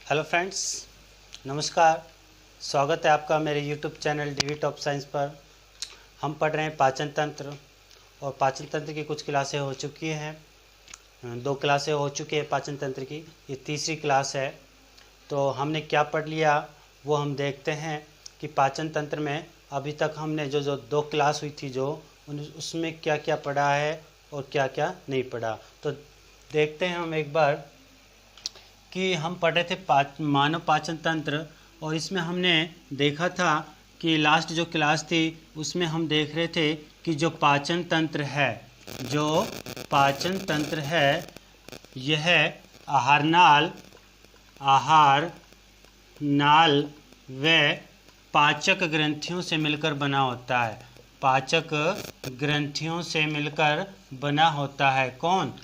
Hello friends, नमस्कार। स्वागत है आपका मेरे YouTube channel DV top science पर। हम पढ़ रहे हैं पाचन तंत्र और पाचन तंत्र की कुछ क्लासें हो चुकी हैं। 2 क्लासें हो चुकी है पाचन तंत्र की, ये तीसरी क्लास है। तो हमने क्या पढ़ लिया वो हम देखते हैं कि पाचन तंत्र में अभी तक हमने जो 2 क्लास हुई थी उसमें क्या क्या पढ़ा है और क्या क्या नहीं पढ़ा। तो देखते हैं हम एक बार कि हम पढ़ रहे थे मानव पाचन तंत्र, और इसमें हमने देखा था कि लास्ट जो क्लास थी उसमें हम देख रहे थे कि जो पाचन तंत्र है यह आहार नाल व पाचक ग्रंथियों से मिलकर बना होता है। पाचक ग्रंथियों से मिलकर बना होता है। कौन?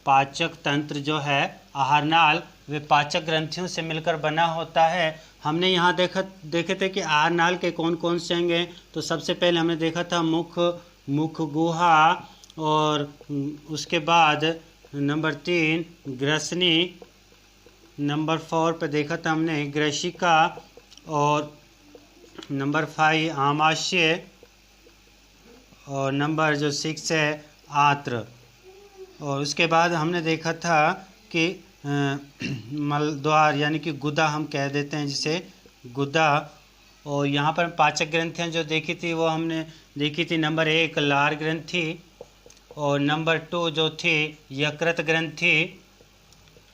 पाचक तंत्र जो है आहारनाल वे पाचक ग्रंथियों से मिलकर बना होता है। हमने यहाँ देखे थे कि आहारनाल के कौन कौन से अंग हैं। तो सबसे पहले हमने देखा था मुख गुहा, और उसके बाद नंबर 3 ग्रसनी, नंबर 4 पे देखा था हमने ग्रशिका, और नंबर 5 आमाशय, और नंबर जो 6 है आंत्र। और उसके बाद हमने देखा था कि मलद्वार यानी कि गुदा हम कह देते हैं जिसे गुदा। और यहाँ पर पाचक ग्रंथियाँ जो देखी थी वो हमने देखी थी, नंबर 1 लार ग्रंथि, और नंबर 2 जो थी यकृत ग्रंथि,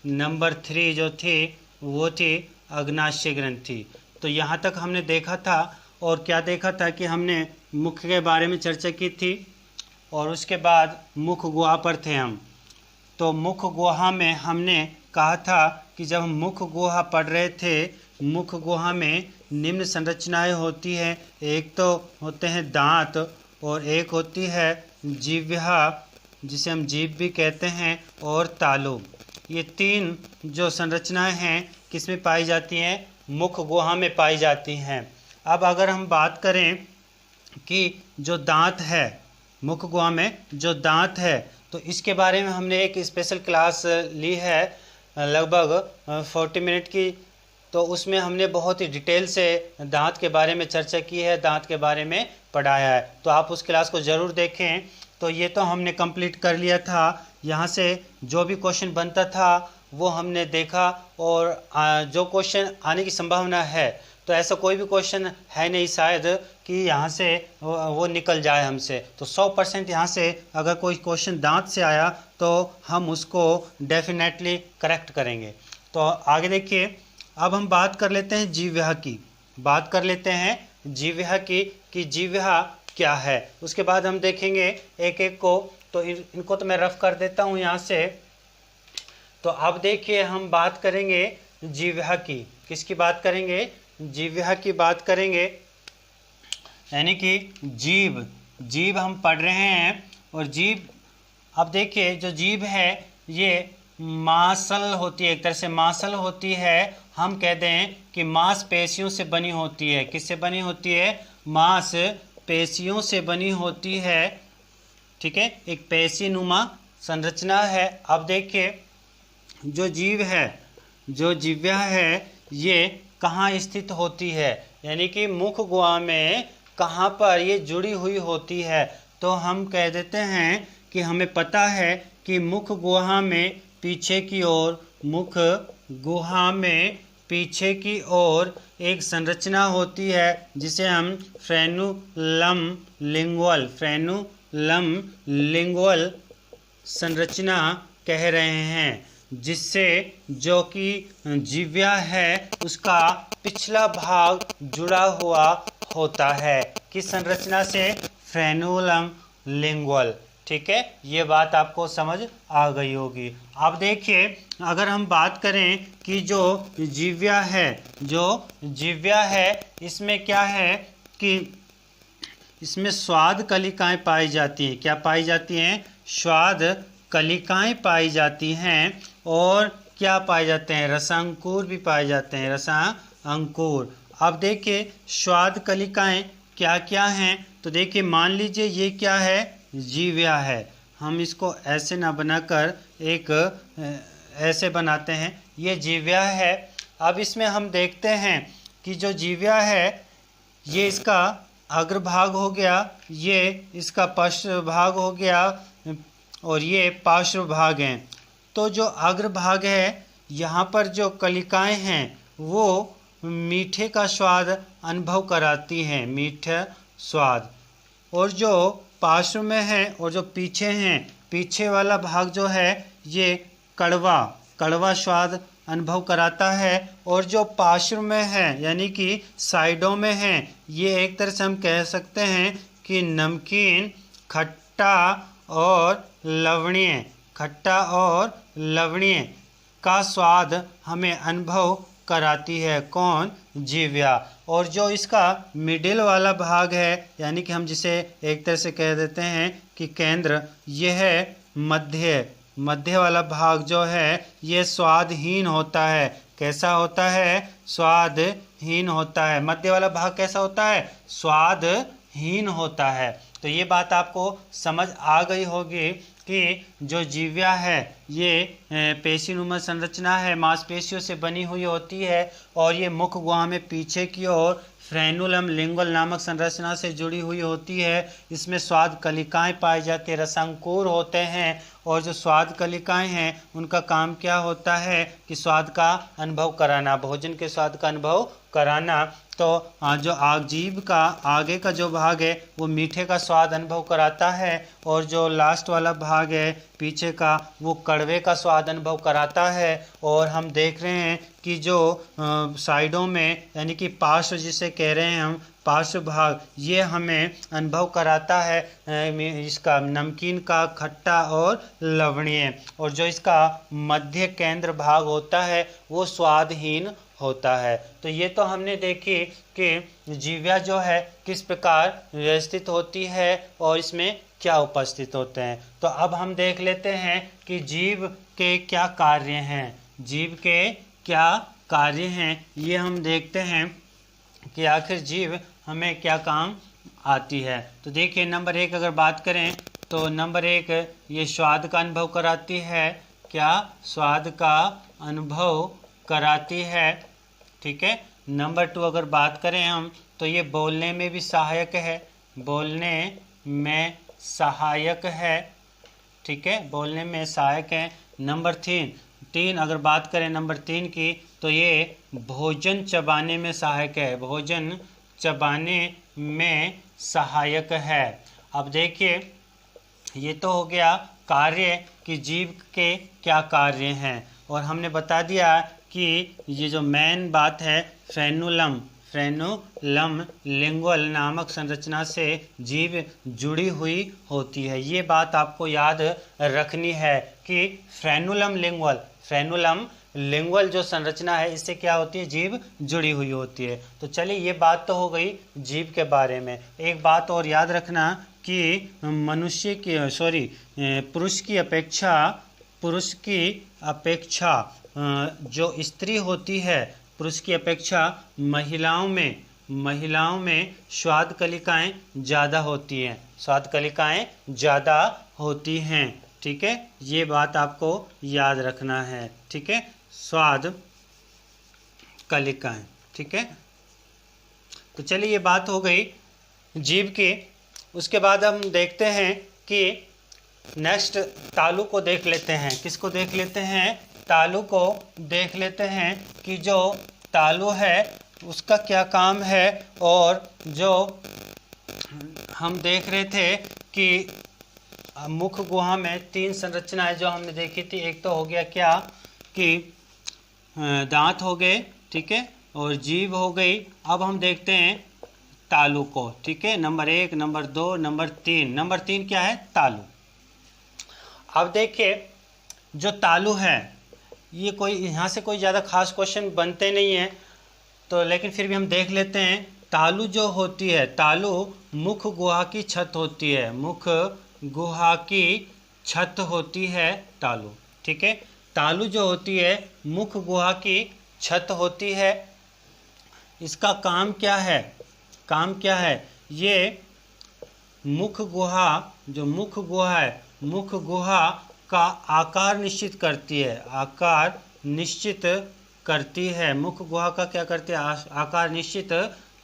नंबर 3 जो थी वो थी अग्नाशय ग्रंथि। तो यहाँ तक हमने देखा था। और क्या देखा था कि हमने मुख के बारे में चर्चा की थी, और उसके बाद मुख गुहा पर थे हम। तो मुख गुहा में हमने कहा था कि जब हम मुख गुहा पढ़ रहे थे, मुख गुहा में निम्न संरचनाएं होती हैं। एक तो होते हैं दांत, और एक होती है जीव्हा जिसे हम जीभ भी कहते हैं, और तालु। ये 3 जो संरचनाएं हैं किसमें पाई जाती हैं? मुख गुहा में पाई जाती हैं। अब अगर हम बात करें कि जो दांत है, मुख गुहा में जो दांत है, तो इसके बारे में हमने एक स्पेशल क्लास ली है लगभग 40 मिनट की। तो उसमें हमने बहुत ही डिटेल से दांत के बारे में चर्चा की है, दांत के बारे में पढ़ाया है। तो आप उस क्लास को ज़रूर देखें। तो ये तो हमने कंप्लीट कर लिया था। यहाँ से जो भी क्वेश्चन बनता था वो हमने देखा, और जो क्वेश्चन आने की संभावना है, तो ऐसा कोई भी क्वेश्चन है नहीं शायद कि यहाँ से वो निकल जाए हमसे। तो 100% यहाँ से अगर कोई क्वेश्चन दांत से आया तो हम उसको डेफिनेटली करेक्ट करेंगे। तो आगे देखिए, अब हम बात कर लेते हैं जीव्हा की। कि जीव्हा क्या है। उसके बाद हम देखेंगे एक एक को। तो इनको तो मैं रफ कर देता हूँ यहाँ से। तो अब देखिए हम बात करेंगे जीव्हा की। किसकी बात करेंगे? जीव्हा की बात करेंगे, यानी कि जीभ हम पढ़ रहे हैं। और जीभ, अब देखिए जो जीभ है ये मांसल होती है, एक तरह से मांसल होती है। हम कह दें कि मांसपेशियों से बनी होती है। किससे बनी होती है? मांसपेशियों से बनी होती है। ठीक है, एक पेशी नुमा संरचना है। अब देखिए जो जीव्हा है ये कहाँ स्थित होती है, यानी कि मुख गुहा में कहाँ पर ये जुड़ी हुई होती है। तो हम कह देते हैं कि हमें पता है कि मुख गुहा में पीछे की ओर एक संरचना होती है जिसे हम फ्रेनुलम लिंगुअल संरचना कह रहे हैं, जिससे जो कि जीव्हा है उसका पिछला भाग जुड़ा हुआ होता है। किस संरचना से? Frenulum lingual. ठीक है, ये बात आपको समझ आ गई होगी। अब देखिए अगर हम बात करें कि जो जीव्हा है इसमें क्या है कि इसमें स्वाद कलिकाएं पाई जाती हैं। क्या पाई जाती हैं? स्वाद कलिकाएं पाई जाती हैं। और क्या पाए जाते हैं? रसांकुर भी पाए जाते हैं, रसांकुर। अब देखिए स्वाद कलिकाएं क्या क्या हैं। तो देखिए मान लीजिए ये क्या है? जीव्हा है। हम इसको ऐसे ना बनाकर एक ऐसे बनाते हैं, ये जीव्हा है। अब इसमें हम देखते हैं कि जो जीव्या है ये इसका अग्रभाग हो गया, ये इसका पश्चभाग हो गया और ये पार्श्वभाग हैं। तो जो अग्रभाग है यहाँ पर जो कलिकाएं हैं वो मीठे का स्वाद अनुभव कराती हैं, मीठा स्वाद। और जो पार्श्व में है और जो पीछे हैं, पीछे वाला भाग जो है ये कड़वा स्वाद अनुभव कराता है। और जो पार्श्व में है यानी कि साइडों में है, ये एक तरह से हम कह सकते हैं कि नमकीन, खट्टा और लवणीय का स्वाद हमें अनुभव कराती है। कौन? जीव्या। और जो इसका मिडिल वाला भाग है यानी कि हम जिसे एक तरह से कह देते हैं कि केंद्र, यह है मध्य वाला भाग जो है ये स्वादहीन होता है। कैसा होता है? स्वादहीन होता है। मध्य वाला भाग कैसा होता है? स्वादहीन होता है। तो ये बात आपको समझ आ गई होगी कि जो जीव्या है ये पेशीनुमा संरचना है, मांसपेशियों से बनी हुई होती है और ये मुख गुहा में पीछे की ओर फ्रेनुलम लिंगुअल नामक संरचना से जुड़ी हुई होती है। इसमें स्वाद कलिकाएं पाई जाती है, रसांकुर होते हैं। और जो स्वाद कलिकाएं हैं उनका काम क्या होता है कि स्वाद का अनुभव कराना, भोजन के स्वाद का अनुभव कराना। तो जो जीभ का आगे का जो भाग है वो मीठे का स्वाद अनुभव कराता है और जो लास्ट वाला भाग है पीछे का वो कड़वे का स्वाद अनुभव कराता है। और हम देख रहे हैं कि जो साइडों में यानी कि पार्श्व जिसे कह रहे हैं हम, पार्श्व भाग, ये हमें अनुभव कराता है इसका नमकीन का, खट्टा और लवणीय। और जो इसका मध्य केंद्र भाग होता है वो स्वादहीन होता है। तो ये तो हमने देखी कि जीव्या जो है किस प्रकार व्यवस्थित होती है और इसमें क्या उपस्थित होते हैं। तो अब हम देख लेते हैं कि जीभ के क्या कार्य हैं। जीभ के क्या कार्य हैं ये हम देखते हैं कि आखिर जीभ हमें क्या काम आती है। तो देखिए नंबर 1 अगर बात करें तो नंबर 1 ये स्वाद का अनुभव कराती है। क्या? स्वाद का अनुभव कराती है। ठीक है। नंबर 2 अगर बात करें हम तो ये बोलने में भी सहायक है, बोलने में सहायक है। ठीक है, बोलने में सहायक है। नंबर 3 अगर बात करें नंबर 3 की तो ये भोजन चबाने में सहायक है, भोजन चबाने में सहायक है। अब देखिए ये तो हो गया कार्य कि जीभ के क्या कार्य हैं और हमने बता दिया कि ये जो मेन बात है फ्रेनुलम लिंगुअल नामक संरचना से जीभ जुड़ी हुई होती है। ये बात आपको याद रखनी है कि फ्रेनुलम लिंगुअल जो संरचना है इससे क्या होती है? जीभ जुड़ी हुई होती है। तो चलिए ये बात तो हो गई जीभ के बारे में। एक बात और याद रखना कि पुरुष की अपेक्षा जो स्त्री होती है, पुरुष की अपेक्षा महिलाओं में स्वाद कलिकाएं ज़्यादा होती हैं, स्वाद कलिकाएं ज़्यादा होती हैं। ठीक है, ये बात आपको याद रखना है। ठीक है, स्वाद कलिकाएं। ठीक है, तो चलिए ये बात हो गई जीभ की। उसके बाद हम देखते हैं कि नेक्स्ट तालु को देख लेते हैं। किसको देख लेते हैं? तालु को देख लेते हैं कि जो तालु है उसका क्या काम है। और जो हम देख रहे थे कि मुख गुहा में 3 संरचनाएं जो हमने देखी थी, एक तो हो गया क्या कि दांत हो गए, ठीक है, और जीभ हो गई। अब हम देखते हैं तालु को। ठीक है, नंबर 1, नंबर 2, नंबर 3। नंबर 3 क्या है? तालु। अब देखिए जो तालु है ये कोई यहाँ से कोई ज़्यादा खास क्वेश्चन बनते नहीं हैं, तो लेकिन फिर भी हम देख लेते हैं। तालु जो होती है, तालु मुख गुहा की छत होती है, मुख गुहा की छत होती है तालु। ठीक है, तालु जो होती है मुख गुहा की छत होती है। इसका काम क्या है? काम क्या है? ये मुख गुहा, जो मुख गुहा है, मुख गुहा का आकार निश्चित करती है, आकार निश्चित करती है, मुख गुहा का क्या करती है, आकार निश्चित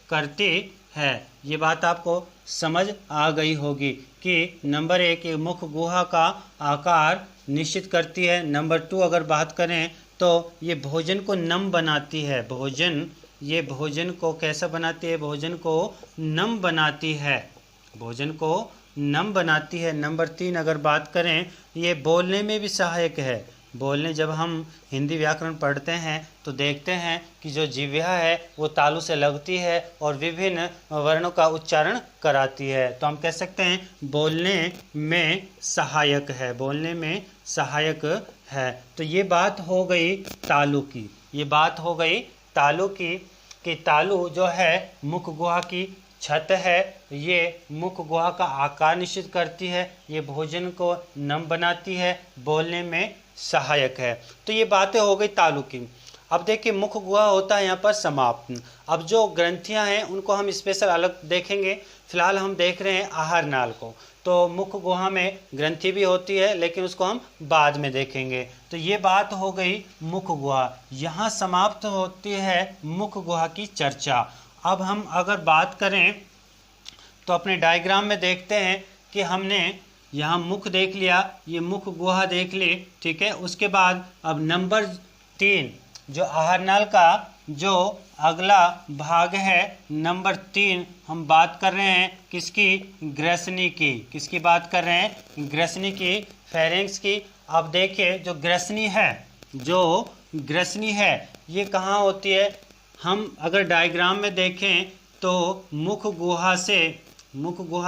करती है। ये बात आपको समझ आ गई होगी कि नंबर 1 मुख गुहा का आकार निश्चित करती है। नंबर 2 अगर बात करें तो ये भोजन को नम बनाती है। ये भोजन को कैसा बनाती है, भोजन को नम बनाती है, भोजन को नम बनाती है। नंबर 3 अगर बात करें, ये बोलने में भी सहायक है। बोलने, जब हम हिंदी व्याकरण पढ़ते हैं तो देखते हैं कि जो जिह्वा है वो तालु से लगती है और विभिन्न वर्णों का उच्चारण कराती है। तो हम कह सकते हैं बोलने में सहायक है, बोलने में सहायक है। तो ये बात हो गई तालु की, ये बात हो गई तालु की, कि तालु जो है मुख गुहा की छत है, ये मुख गुहा का आकार निश्चित करती है, ये भोजन को नम बनाती है, बोलने में सहायक है। तो ये बातें हो गई तालु की। अब देखिए मुख गुहा होता है यहाँ पर समाप्त। अब जो ग्रंथियाँ हैं उनको हम स्पेशल अलग देखेंगे। फिलहाल हम देख रहे हैं आहार नाल को। तो मुख गुहा में ग्रंथि भी होती है लेकिन उसको हम बाद में देखेंगे। तो ये बात हो गई मुख गुहा। यहाँ समाप्त होती है मुख गुहा की चर्चा। अब हम अगर बात करें तो अपने डायग्राम में देखते हैं कि हमने यहाँ मुख देख लिया, ये मुख गुहा देख ली, ठीक है। उसके बाद अब नंबर 3 जो आहारनाल का जो अगला भाग है, नंबर 3 हम बात कर रहे हैं किसकी, ग्रसनी की। किसकी बात कर रहे हैं, ग्रसनी की, फेरिंक्स की। अब देखिए जो ग्रसनी है, जो ग्रसनी है ये कहाँ होती है। हम अगर डायग्राम में देखें तो मुख गुहा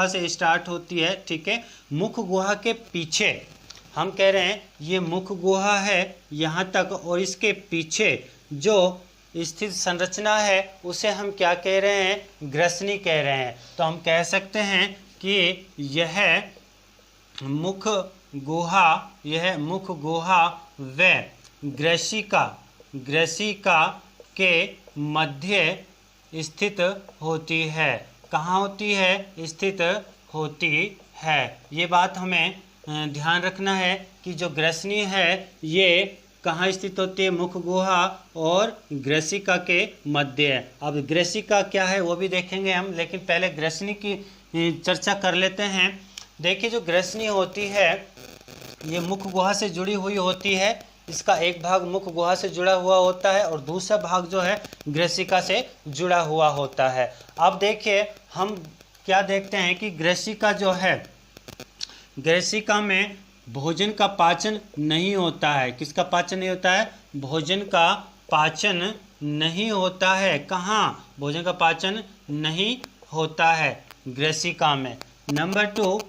से स्टार्ट होती है, ठीक है। मुख गुहा के पीछे हम कह रहे हैं ये मुख गुहा है यहाँ तक, और इसके पीछे जो स्थित संरचना है उसे हम क्या कह रहे हैं, ग्रसनी कह रहे हैं। तो हम कह सकते हैं कि यह मुख गुहा व ग्रसिका के मध्य स्थित होती है। कहाँ होती है, स्थित होती है। ये बात हमें ध्यान रखना है कि जो ग्रसनी है ये कहाँ स्थित होती है, मुख गुहा और ग्रसिका के मध्य। अब ग्रसिका क्या है वो भी देखेंगे हम, लेकिन पहले ग्रसनी की चर्चा कर लेते हैं। देखिए जो ग्रसनी होती है ये मुख गुहा से जुड़ी हुई होती है। इसका एक भाग मुख गुहा से जुड़ा हुआ होता है और दूसरा भाग जो है ग्रसिका से जुड़ा हुआ होता है। अब देखिए हम क्या देखते हैं कि ग्रसिका जो है, ग्रसिका में भोजन का पाचन नहीं होता है। किसका पाचन नहीं होता है, भोजन का पाचन नहीं होता है। कहाँ, भोजन का पाचन नहीं होता है ग्रसिका में। नंबर 2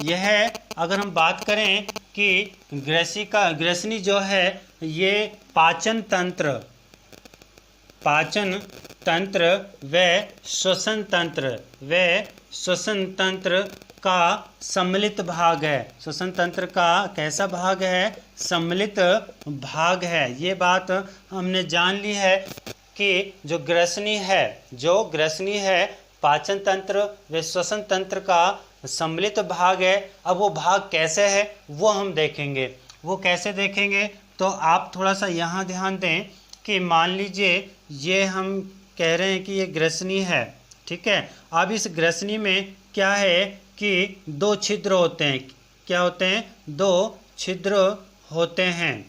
यह अगर हम बात करें कि ग्रसनी जो है ये पाचन तंत्र व श्वसन तंत्र का सम्मिलित भाग है। श्वसन तंत्र का कैसा भाग है, सम्मिलित भाग है। ये बात हमने जान ली है कि जो ग्रसनी है पाचन तंत्र व श्वसन तंत्र का सम्मिलित भाग है। अब वो भाग कैसे है वो हम देखेंगे। वो कैसे देखेंगे तो आप थोड़ा सा यहाँ ध्यान दें कि मान लीजिए ये हम कह रहे हैं कि ये ग्रसनी है, ठीक है। अब इस ग्रसनी में क्या है कि 2 छिद्र होते हैं। क्या होते हैं, 2 छिद्र होते हैं,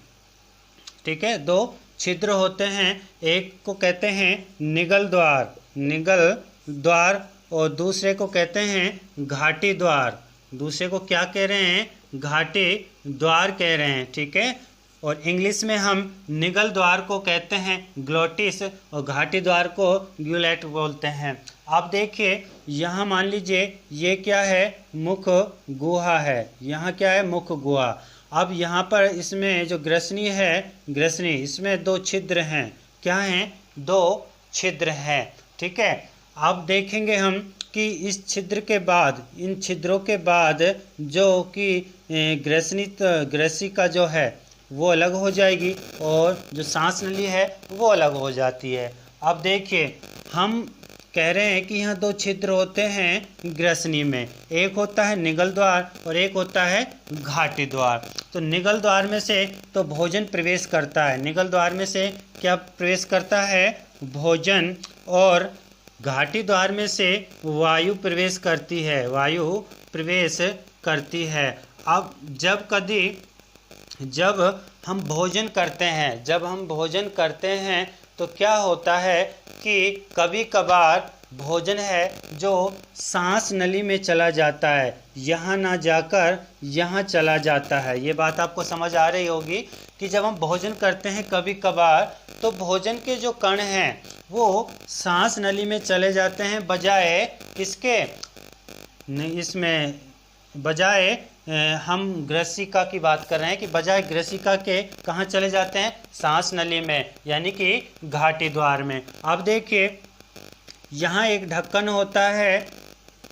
ठीक है। 2 छिद्र होते हैं। एक को कहते हैं निगल द्वार और दूसरे को कहते हैं घाटी द्वार। दूसरे को क्या कह रहे हैं, घाटी द्वार कह रहे हैं, ठीक है। और इंग्लिश में हम निगल द्वार को कहते हैं ग्लोटिस और घाटी द्वार को ग्यूलेट बोलते हैं। आप देखिए यहाँ मान लीजिए ये क्या है, मुख गुहा है। यहाँ क्या है, मुख गुहा। अब यहाँ पर इसमें जो ग्रसनी है, इसमें 2 छिद्र हैं। क्या हैं, 2 छिद्र हैं, ठीक है। अब देखेंगे हम कि इस छिद्र के बाद, इन छिद्रों के बाद जो कि ग्रसिका जो है वो अलग हो जाएगी और जो सांस नली है वो अलग हो जाती है। अब देखिए हम कह रहे हैं कि यहाँ दो छिद्र होते हैं ग्रसनी में, एक होता है निगल द्वार और एक होता है घाटी द्वार। तो निगल द्वार में से तो भोजन प्रवेश करता है, निगल द्वार में से क्या प्रवेश करता है? भोजन। और घाटी द्वार में से वायु प्रवेश करती है, वायु प्रवेश करती है। अब जब हम भोजन करते हैं तो क्या होता है कि कभी कभार भोजन है जो सांस नली में चला जाता है, यहाँ ना जाकर यहाँ चला जाता है। ये बात आपको समझ आ रही होगी कि जब हम भोजन करते हैं कभी कभार तो भोजन के जो कण हैं वो सांस नली में चले जाते हैं, बजाय किसके? इसमें बजाय हम ग्रसिका की बात कर रहे हैं कि बजाय ग्रसिका के कहाँ चले जाते हैं? सांस नली में, यानी कि घाटी द्वार में। अब देखिए यहाँ एक ढक्कन होता है,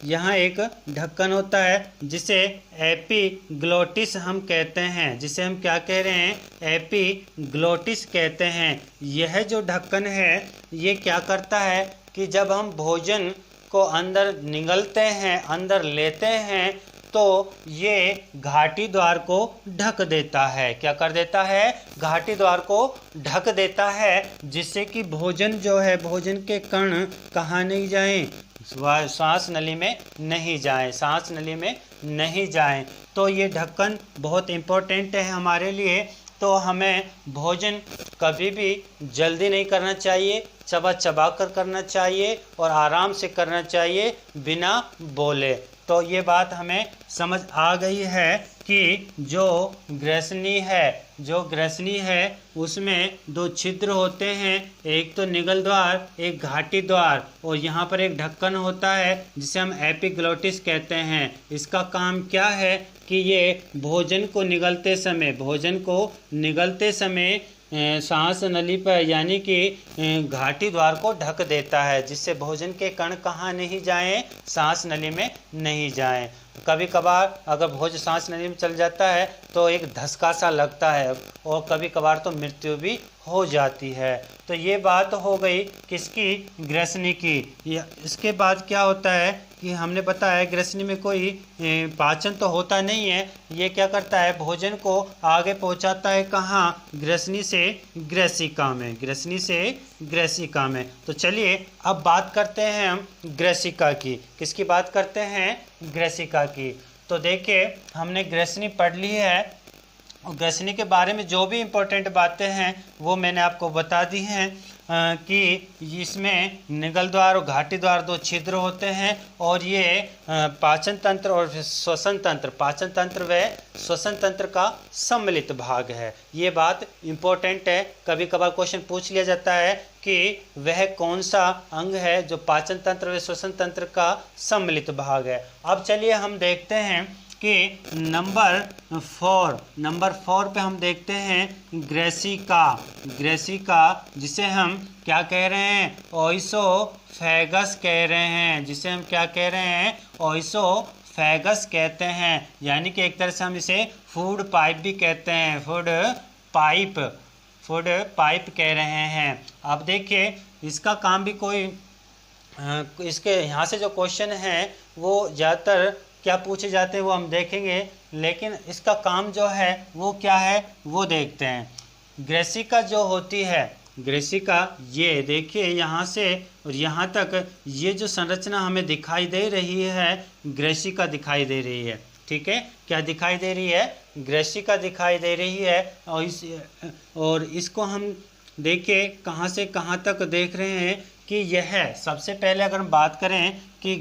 यहाँ एक ढक्कन होता है जिसे एपिग्लोटिस हम कहते हैं, जिसे हम क्या कह रहे हैं? एपिग्लोटिस कहते हैं। यह जो ढक्कन है ये क्या करता है कि जब हम भोजन को अंदर निगलते हैं, अंदर लेते हैं, तो ये घाटी द्वार को ढक देता है। क्या कर देता है? घाटी द्वार को ढक देता है, जिससे कि भोजन जो है, भोजन के कण कहाँ नहीं जाएं? सांस नली में नहीं जाएं, सांस नली में नहीं जाएं। तो ये ढक्कन बहुत इम्पोर्टेंट है हमारे लिए। तो हमें भोजन कभी भी जल्दी नहीं करना चाहिए, चबा चबा कर करना चाहिए और आराम से करना चाहिए, बिना बोले। तो ये बात हमें समझ आ गई है कि जो ग्रसनी है उसमें दो छिद्र होते हैं, एक तो निगल द्वार, एक घाटी द्वार, और यहाँ पर एक ढक्कन होता है जिसे हम एपिग्लोटिस कहते हैं। इसका काम क्या है कि ये भोजन को निगलते समय सांस नली पर यानी कि घाटी द्वार को ढक देता है, जिससे भोजन के कण कहाँ नहीं जाएं? सांस नली में नहीं जाएं। कभी कभार अगर भोजन सांस नली में चल जाता है तो एक धसका सा लगता है और कभी कभार तो मृत्यु भी हो जाती है। तो ये बात हो गई किसकी? ग्रसनी की। इसके बाद क्या होता है कि हमने बताया ग्रसनी में कोई पाचन तो होता नहीं है, ये क्या करता है? भोजन को आगे पहुंचाता है कहाँ? ग्रसनी से ग्रसिका में। तो चलिए अब बात करते हैं हम ग्रसिका की। किसकी बात करते हैं? ग्रसिका की। तो देखिए हमने ग्रसनी पढ़ ली है और ग्रसनी के बारे में जो भी इम्पोर्टेंट बातें हैं वो मैंने आपको बता दी हैं कि इसमें निगल द्वार और घाटी द्वार दो छिद्र होते हैं और ये पाचन तंत्र और श्वसन तंत्र, पाचन तंत्र व श्वसन तंत्र का सम्मिलित भाग है। ये बात इम्पोर्टेंट है। कभी कभार क्वेश्चन पूछ लिया जाता है कि वह कौन सा अंग है जो पाचन तंत्र व श्वसन तंत्र का सम्मिलित भाग है। अब चलिए हम देखते हैं कि नंबर 4 पे हम देखते हैं ग्रसिका, जिसे हम क्या कह रहे हैं? ओइसोफेगस कह रहे हैं, जिसे हम क्या कह रहे हैं? ओइसोफेगस कहते हैं। यानी कि एक तरह से हम इसे फूड पाइप भी कहते हैं, फूड पाइप कह रहे हैं। अब देखिए इसका काम भी इसके यहाँ से जो क्वेश्चन है वो ज़्यादातर क्या पूछे जाते हैं वो हम देखेंगे, लेकिन इसका काम जो है वो क्या है वो देखते हैं। ग्रसिका जो होती है, ग्रसिका ये देखिए यहाँ से और यहाँ तक ये जो संरचना हमें दिखाई दे रही है ग्रसिका दिखाई दे रही है। ठीक है, क्या दिखाई दे रही है? ग्रसिका दिखाई दे रही है। और इसको हम देखिए कहाँ से कहाँ तक देख रहे हैं कि यह सबसे पहले अगर हम बात करें कि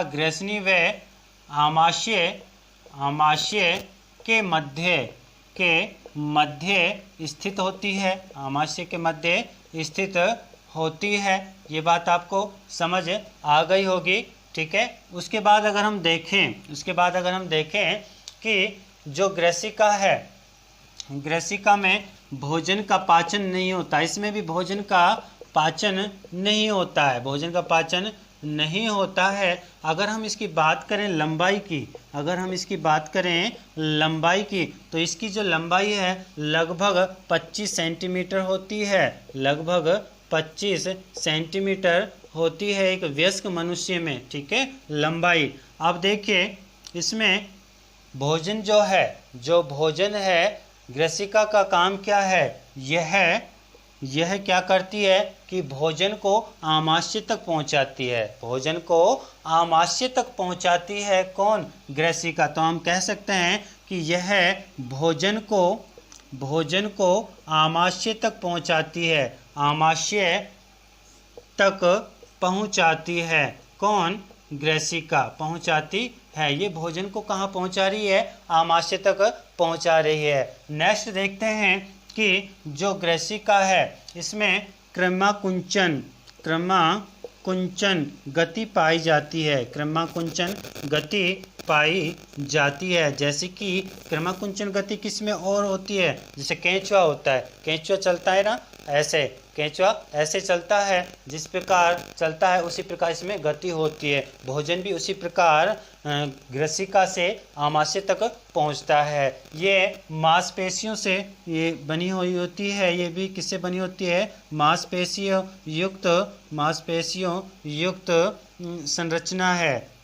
ग्रसनी व आमाशय के मध्य स्थित होती है, आमाशय के मध्य स्थित होती है। ये बात आपको समझ आ गई होगी। ठीक है, उसके बाद अगर हम देखें कि जो ग्रसिका है, ग्रसिका में भोजन का पाचन नहीं होता, इसमें भी भोजन का पाचन नहीं होता है, भोजन का पाचन नहीं होता है। अगर हम इसकी बात करें लंबाई की, अगर हम इसकी बात करें लंबाई की, तो इसकी जो लंबाई है लगभग 25 सेंटीमीटर होती है, लगभग 25 सेंटीमीटर होती है एक वयस्क मनुष्य में, ठीक है, लंबाई। अब देखिए इसमें भोजन जो भोजन है, ग्रसिका का काम क्या है, यह क्या करती है कि भोजन को आमाशय तक पहुंचाती है, भोजन को आमाशय तक पहुंचाती है। कौन, ग्रसिका। तो हम कह सकते हैं कि यह भोजन को आमाशय तक पहुंचाती है, आमाशय तक पहुंचाती है। कौन, ग्रसिका पहुंचाती है। ये भोजन को कहाँ पहुंचा रही है, आमाशय तक पहुंचा रही है। नेक्स्ट देखते हैं कि जो ग्रसिका है इसमें क्रमाकुंचन गति पाई जाती है, क्रमाकुंचन गति पाई जाती है। जैसे कि क्रमाकुंचन गति किस में और होती है, जैसे केंचुआ होता है, केंचुआ चलता है ना ऐसे, केंचुआ ऐसे चलता है, जिस प्रकार चलता है उसी प्रकार इसमें गति होती है। भोजन भी उसी प्रकार ग्रसिका से आमाशय तक पहुंचता है। ये मांसपेशियों से ये बनी हुई होती है, ये भी किससे बनी होती है, मांसपेशियों युक्त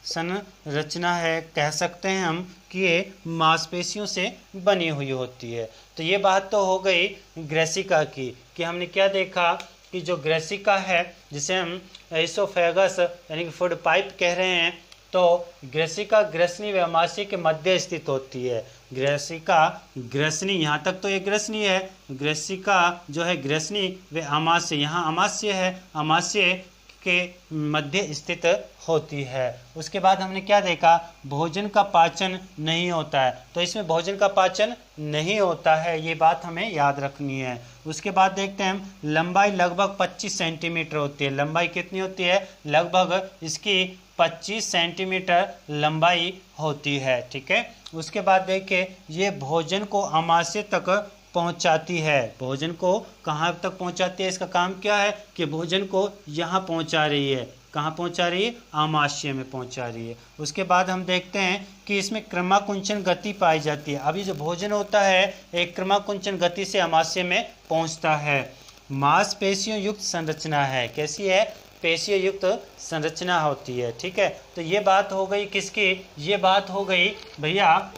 संरचना है, कह सकते हैं हम कि ये मांसपेशियों से बनी हुई होती है। तो ये बात तो हो गई ग्रसिका की, कि हमने क्या देखा कि जो ग्रसिका है जिसे हम एसोफेगस यानी कि फूड पाइप कह रहे हैं, तो ग्रसिका ग्रसनी व आमाशय के मध्य स्थित होती है। ग्रसिका ग्रसनी, यहाँ तक तो ये ग्रसनी है, ग्रसिका जो है ग्रसनी व आमाशय, यहाँ आमाशय है, आमाशय के मध्य स्थित होती है। उसके बाद हमने क्या देखा, भोजन का पाचन नहीं होता है, तो इसमें भोजन का पाचन नहीं होता है, ये बात हमें याद रखनी है। उसके बाद देखते हैं हम, लंबाई लगभग 25 सेंटीमीटर होती है। लंबाई कितनी होती है, लगभग इसकी 25 सेंटीमीटर लंबाई होती है, ठीक है। उसके बाद देखिए ये भोजन को आमाशय तक पहुंचाती है, भोजन को कहाँ तक पहुंचाती है, इसका काम क्या है कि भोजन को यहाँ पहुंचा रही है, कहाँ पहुंचा रही है, आमाशय में पहुंचा रही है। उसके बाद हम देखते हैं कि इसमें क्रमाकुंचन गति पाई जाती है। अभी जो भोजन होता है एक क्रमाकुंचन गति से आमाशय में पहुंचता है। मांसपेशियों युक्त संरचना है, कैसी है, पेशियों युक्त संरचना होती है, ठीक है। तो ये बात हो गई किसकी, ये बात हो गई भैया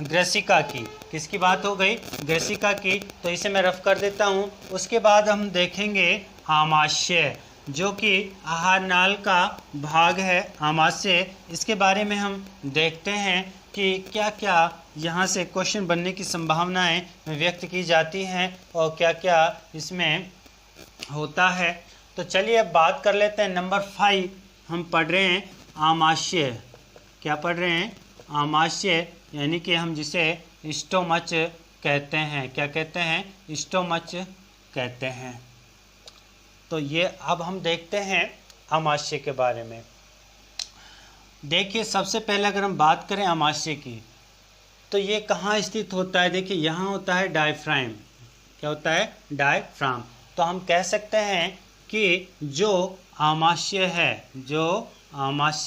ग्रसिका की। किसकी बात हो गई, ग्रसिका की। तो इसे मैं रफ कर देता हूँ। उसके बाद हम देखेंगे आमाशय, जो कि आहार नाल का भाग है, आमाशय। इसके बारे में हम देखते हैं कि क्या क्या यहाँ से क्वेश्चन बनने की संभावनाएं व्यक्त की जाती हैं और क्या क्या इसमें होता है। तो चलिए अब बात कर लेते हैं। नंबर 5 हम पढ़ रहे हैं आमाशय। क्या पढ़ रहे हैं, आमाशय, यानी कि हम जिसे स्टोमच कहते हैं। क्या कहते हैं, स्टोमच कहते हैं। तो ये अब हम देखते हैं आमाशय के बारे में। देखिए सबसे पहले अगर हम बात करें आमाशय की, तो ये कहाँ स्थित होता है, देखिए यहाँ होता है डायफ्राम। क्या होता है, डायफ्राम। तो हम कह सकते हैं कि जो आमाशय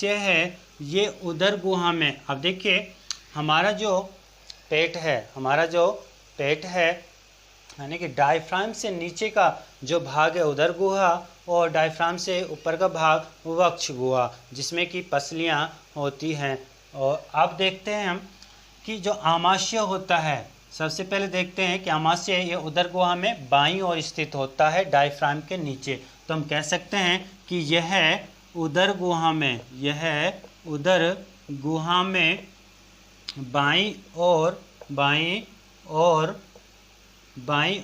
है ये उदर गुहा में, अब देखिए हमारा जो पेट है यानी कि डायफ्राम से नीचे का जो भाग है उदर गुहा, और डायफ्राम से ऊपर का भाग वक्ष गुहा, जिसमें कि पसलियाँ होती हैं। और अब देखते हैं हम कि जो आमाशय होता है, सबसे पहले देखते हैं कि आमाशय ये उदर गुहा में बाईं ओर स्थित होता है, डायफ्राम के नीचे। तो हम कह सकते हैं कि यह उदर गुहा में बाईं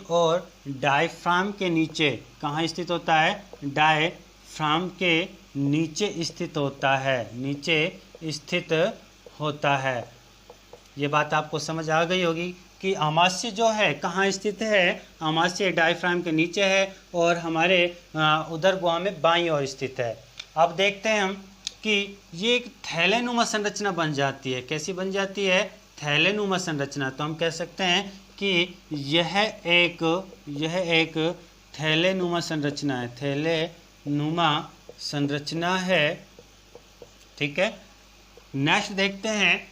ओर डायफ्राम के नीचे कहाँ स्थित होता है, डायफ्राम के नीचे स्थित होता है। ये बात आपको समझ आ गई होगी कि आमाशय जो है कहाँ स्थित है, आमाशय डायफ्राम के नीचे है और हमारे उदर गुहा में बाईं ओर स्थित है। अब देखते हैं हम कि ये एक थैलेनुमा संरचना बन जाती है। कैसी बन जाती है, थैलेनुमा संरचना। तो हम कह सकते हैं कि यह एक थैलेनुमा संरचना है, थैलेनुमा संरचना है। ठीक है, नेक्स्ट देखते हैं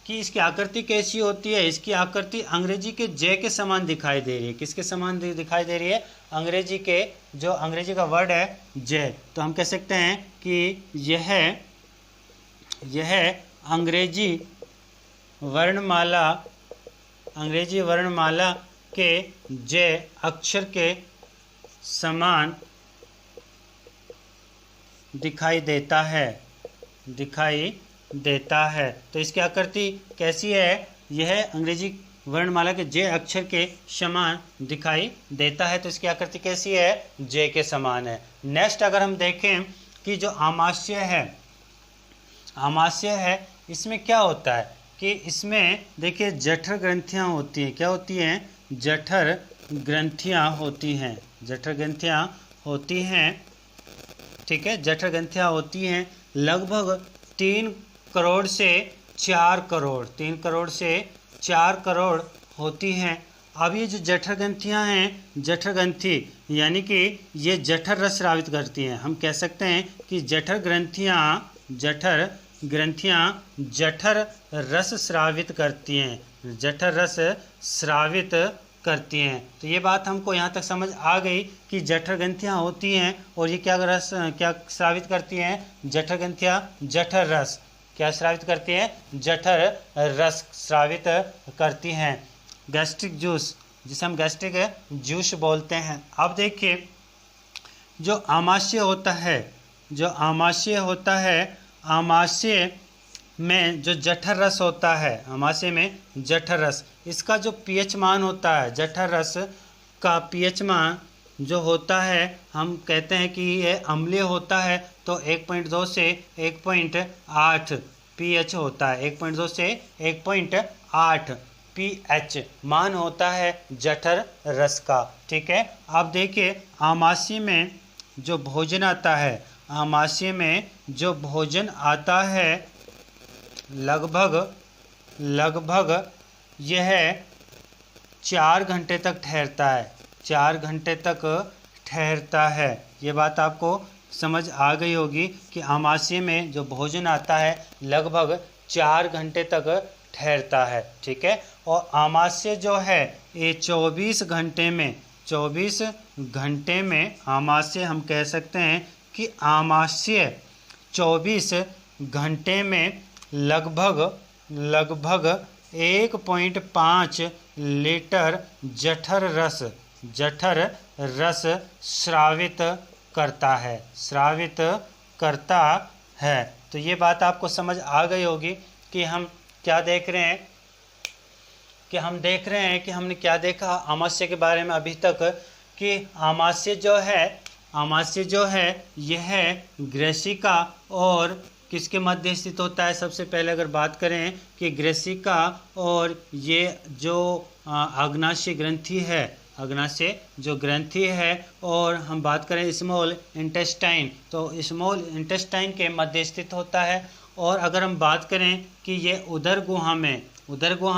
कि इसकी आकृति कैसी होती है। इसकी आकृति अंग्रेजी के जे के समान दिखाई दे रही है। किसके समान दिखाई दे रही है? अंग्रेजी के, जो अंग्रेजी का वर्ड है जे। तो हम कह सकते हैं कि यह अंग्रेजी वर्णमाला के जे अक्षर के समान दिखाई देता है। तो इसकी आकृति कैसी है? यह अंग्रेजी वर्णमाला के जे अक्षर के समान दिखाई देता है। तो इसकी आकृति कैसी है? जे के समान है। नेक्स्ट अगर हम देखें कि जो आमाशय है, इसमें क्या होता है कि इसमें देखिए जठर ग्रंथियां होती हैं। क्या होती हैं? जठर ग्रंथियां होती हैं। ठीक है, जठर ग्रंथियां होती हैं। लगभग 3 करोड़ से 4 करोड़ होती हैं। अब ये जो जठर ग्रंथियां हैं, जठर ग्रंथि यानी कि ये जठर रस स्रावित करती हैं। हम कह सकते हैं कि जठर ग्रंथियां जठर रस स्रावित करती हैं। तो ये बात हमको यहाँ तक समझ आ गई कि जठर ग्रंथियाँ होती हैं और ये क्या स्रावित करती हैं? जठर ग्रंथियाँ जठर रस क्या स्रावित करती हैं? जठर रस स्रावित करती हैं। गैस्ट्रिक जूस, जिसे हम गैस्ट्रिक जूस बोलते हैं। अब देखिए जो आमाशय होता है, आमाशय में जो जठर रस होता है, इसका जो पीएच मान होता है, जठर रस का पीएच मान जो होता है, हम कहते हैं कि ये अम्लीय होता है। तो 1.2 से 1.8 पीएच होता है। 1.2 से 1.8 पीएच मान होता है जठर रस का। ठीक है, अब देखिए आमाशय में जो भोजन आता है, लगभग यह 4 घंटे तक ठहरता है। ये बात आपको समझ आ गई होगी कि आमाशय में जो भोजन आता है लगभग 4 घंटे तक ठहरता है। ठीक है, और आमाशय जो है ये 24 घंटे में आमाशय, हम कह सकते हैं कि आमाशय 24 घंटे में लगभग 1.5 लीटर जठर रस स्रावित करता है। तो ये बात आपको समझ आ गई होगी कि हम क्या देख रहे हैं, कि हमने क्या देखा आमाशय के बारे में अभी तक, कि आमाशय जो है यह ग्रसिका और किसके मध्य स्थित होता है। सबसे पहले अगर बात करें कि ग्रसिका और ये जो अग्नाशय ग्रंथि है, और हम बात करें स्मॉल इंटेस्टाइन, तो स्मॉल इंटेस्टाइन के मध्य स्थित होता है। और अगर हम बात करें कि ये उदर गुहा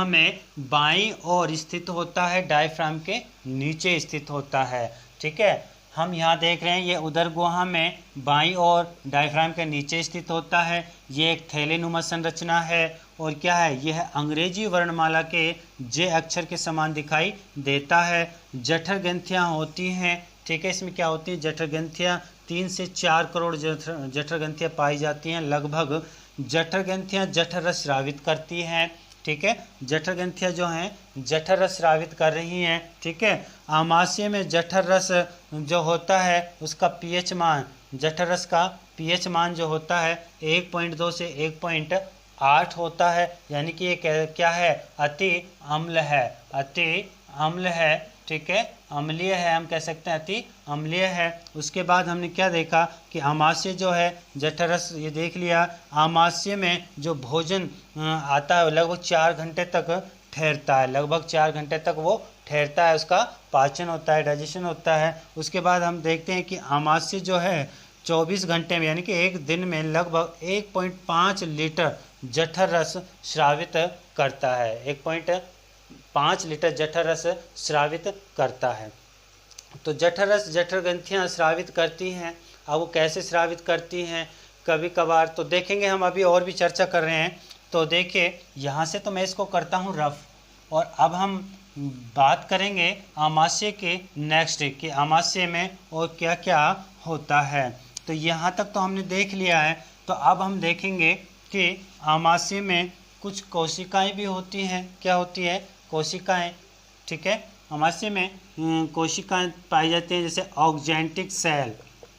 में बाईं ओर स्थित होता है, डायफ्राम के नीचे स्थित होता है। ठीक है, हम यहाँ देख रहे हैं ये उदर गुहा में बाईं ओर डायफ्राम के नीचे स्थित होता है। ये एक थैलेनुमा संरचना है और क्या है, यह अंग्रेजी वर्णमाला के जे अक्षर के समान दिखाई देता है। जठर ग्रंथियाँ होती हैं। ठीक है, इसमें क्या होती है? जठर ग्रंथियाँ 3 से 4 करोड़ जठर ग्रंथियाँ पाई जाती हैं। लगभग जठर ग्रंथियाँ जठर रस स्रावित करती हैं। ठीक है, जठर ग्रंथियाँ जो हैं जठर रस स्रावित कर रही हैं। ठीक है, आमाशय में जठर रस जो होता है उसका पीएच मान, जठर रस का पीएच मान जो होता है 1.2 से 1.8 होता है। यानी कि ये क्या है? अति अम्ल है। ठीक है, अम्लीय है, हम कह सकते हैं अति अम्लीय है। उसके बाद हमने क्या देखा कि आमाशय जो है जठर रस, ये देख लिया। आमाशय में जो भोजन आता है लगभग 4 घंटे तक ठहरता है, उसका पाचन होता है, डाइजेशन होता है। उसके बाद हम देखते हैं कि आमाशय जो है 24 घंटे में, यानी कि एक दिन में लगभग 1.5 लीटर जठर रस स्रावित करता है। 1.5 लीटर जठर रस स्रावित करता है। तो जठर रस जठर ग्रंथियाँ स्रावित करती हैं। अब वो कैसे स्रावित करती हैं कभी कभार तो देखेंगे हम, अभी और भी चर्चा कर रहे हैं। तो देखिए यहाँ से तो मैं इसको करता हूँ रफ, और अब हम बात करेंगे आमाशय के नेक्स्ट कि आमाशय में और क्या क्या होता है। तो यहाँ तक तो हमने देख लिया है, तो अब हम देखेंगे कि आमाशय में कुछ कोशिकाएं भी होती हैं। क्या होती है? कोशिकाएं। ठीक है, आमाशय में कोशिकाएं पाई जाती हैं, जैसे ऑक्जेंटिक सेल।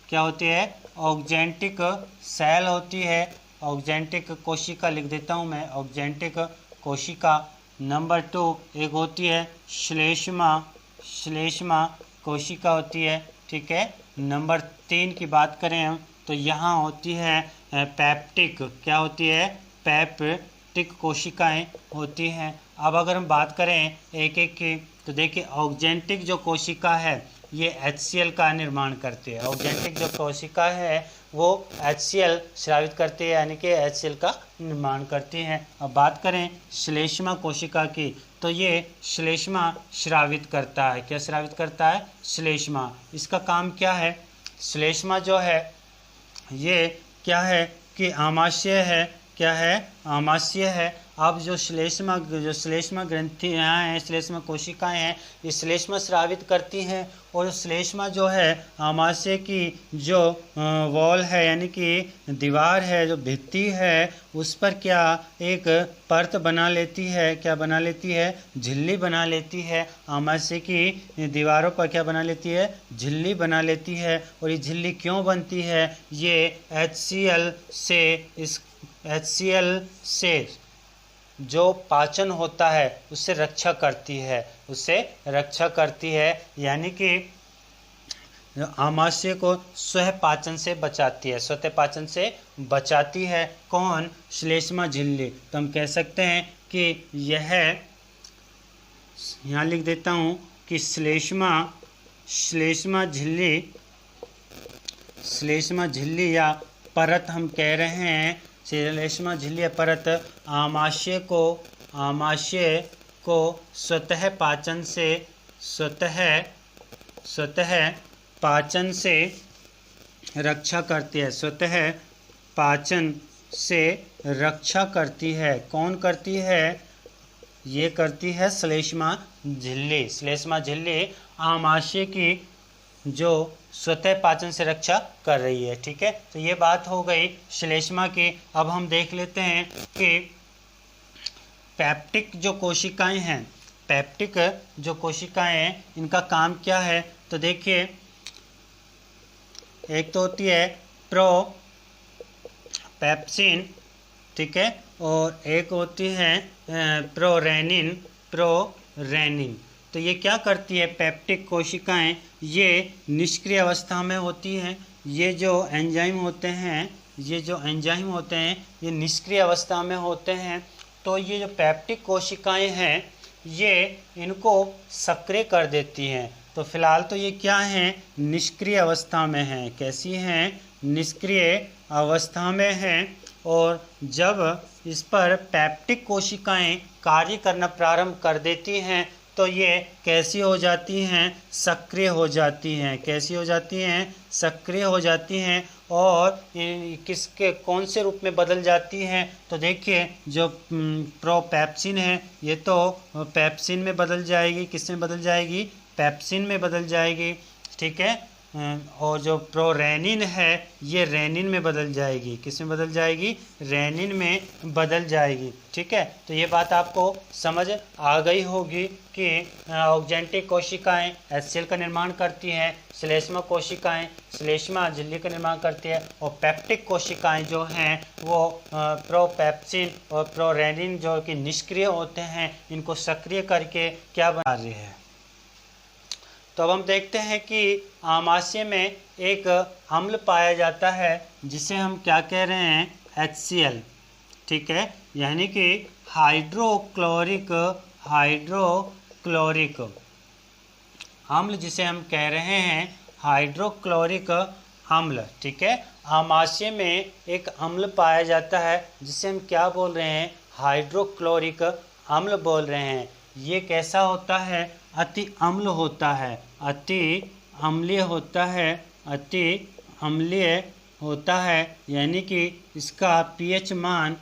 क्या होती है? ऑक्जेंटिक सेल होती है। ऑक्जेंटिक कोशिका लिख देता हूँ मैं, ऑक्जेंटिक कोशिका। नंबर 2 एक होती है श्लेष्मा, श्लेष्मा कोशिका होती है। ठीक है। नंबर 3 की बात करें हम तो यहाँ होती है पेप्टिक। क्या होती है? पेप्टिक कोशिकाएं होती हैं। अब अगर हम बात करें एक एक की तो देखिए ऑक्जेंटिक जो कोशिका है ये HCl का निर्माण करती है। ऑक्जेंटिक जो कोशिका है वो HCl स्रावित करती है, यानी कि HCl का निर्माण करती है। अब बात करें श्लेष्मा कोशिका की तो ये श्लेष्मा स्रावित करता है। क्या स्रावित करता है? श्लेष्मा। इसका काम क्या है? श्लेष्मा जो है ये क्या है कि आमाशय है। क्या है? आमाशय है। अब जो श्लेष्मा ग्रंथियाँ हैं, श्लेष्मा कोशिकाएं हैं, ये श्लेष्मा स्रावित करती हैं। और श्लेष्मा जो है आमाशय की जो वॉल है, यानी कि दीवार है, जो भित्ति है, उस पर क्या एक परत बना लेती है। क्या बना लेती है? झिल्ली बना लेती है। आमाशय की दीवारों पर क्या बना लेती है? झिल्ली बना लेती है। और ये झिल्ली क्यों बनती है? ये HCl से जो पाचन होता है उससे रक्षा करती है, उससे रक्षा करती है, यानी कि आमाशय को स्वः पाचन से बचाती है, स्वतः पाचन से बचाती है। कौन? श्लेष्मा झिल्ली। तो हम कह सकते हैं कि यह, यहाँ लिख देता हूँ कि श्लेष्मा झिल्ली या परत हम कह रहे हैं, श्लेष्मा झिल्ली या परत आमाशय को स्वतः पाचन से रक्षा करती है। स्वतः पाचन से रक्षा करती है। कौन करती है? ये करती है श्लेष्मा झिल्ली। श्लेष्मा झिल्ली आमाशय की जो स्वतः पाचन से रक्षा कर रही है। ठीक है, तो ये बात हो गई श्लेष्मा की। अब हम देख लेते हैं कि पेप्टिक जो कोशिकाएं हैं, पेप्टिक जो कोशिकाएं हैं इनका काम क्या है? तो देखिए एक तो होती है प्रोपेप्सिन, ठीक है, और एक होती है प्रोरेनिन। तो ये क्या करती है? पेप्टिक कोशिकाएं ये निष्क्रिय अवस्था में होती हैं। ये जो एंजाइम होते हैं ये निष्क्रिय अवस्था में होते हैं। तो ये जो पेप्टिक कोशिकाएं हैं ये इनको सक्रिय कर देती हैं। तो फिलहाल तो ये क्या हैं? निष्क्रिय अवस्था में हैं। कैसी हैं? निष्क्रिय अवस्था में हैं। और जब इस पर पेप्टिक कोशिकाएं कार्य करना प्रारंभ कर देती हैं तो ये कैसी हो जाती हैं? सक्रिय हो जाती हैं। कैसी हो जाती हैं? सक्रिय हो जाती हैं। और किसके कौन से रूप में बदल जाती हैं? तो देखिए जो प्रोपेप्सिन है ये तो पेप्सिन में बदल जाएगी। किस में बदल जाएगी? पेप्सिन में बदल जाएगी। ठीक है, और जो प्रोरेनिन है ये रेनिन में बदल जाएगी। किस में बदल जाएगी? रेनिन में बदल जाएगी। ठीक है, तो ये बात आपको समझ आ गई होगी कि ऑक्जेंटिक कोशिकाएं HCl का निर्माण करती हैं, श्लेष्मा कोशिकाएं श्लेष्मा झिल्ली का निर्माण करती है, और पेप्टिक कोशिकाएं जो हैं वो प्रोपेप्सिन और प्रोरेनिन जो कि निष्क्रिय होते हैं इनको सक्रिय करके क्या बना रही है। तो अब हम देखते हैं कि आमाशय में एक अम्ल पाया जाता है जिसे हम क्या कह रहे हैं? HCl। ठीक है, यानी कि हाइड्रोक्लोरिक अम्ल जिसे हम कह रहे हैं हाइड्रोक्लोरिक अम्ल। ठीक है, आमाशय में एक अम्ल पाया जाता है जिसे हम क्या बोल रहे हैं? हाइड्रोक्लोरिक अम्ल बोल रहे हैं। ये कैसा होता है? अति अम्ल होता है, अति अम्लीय होता है, अति अम्लीय होता है, यानी कि इसका पीएच मान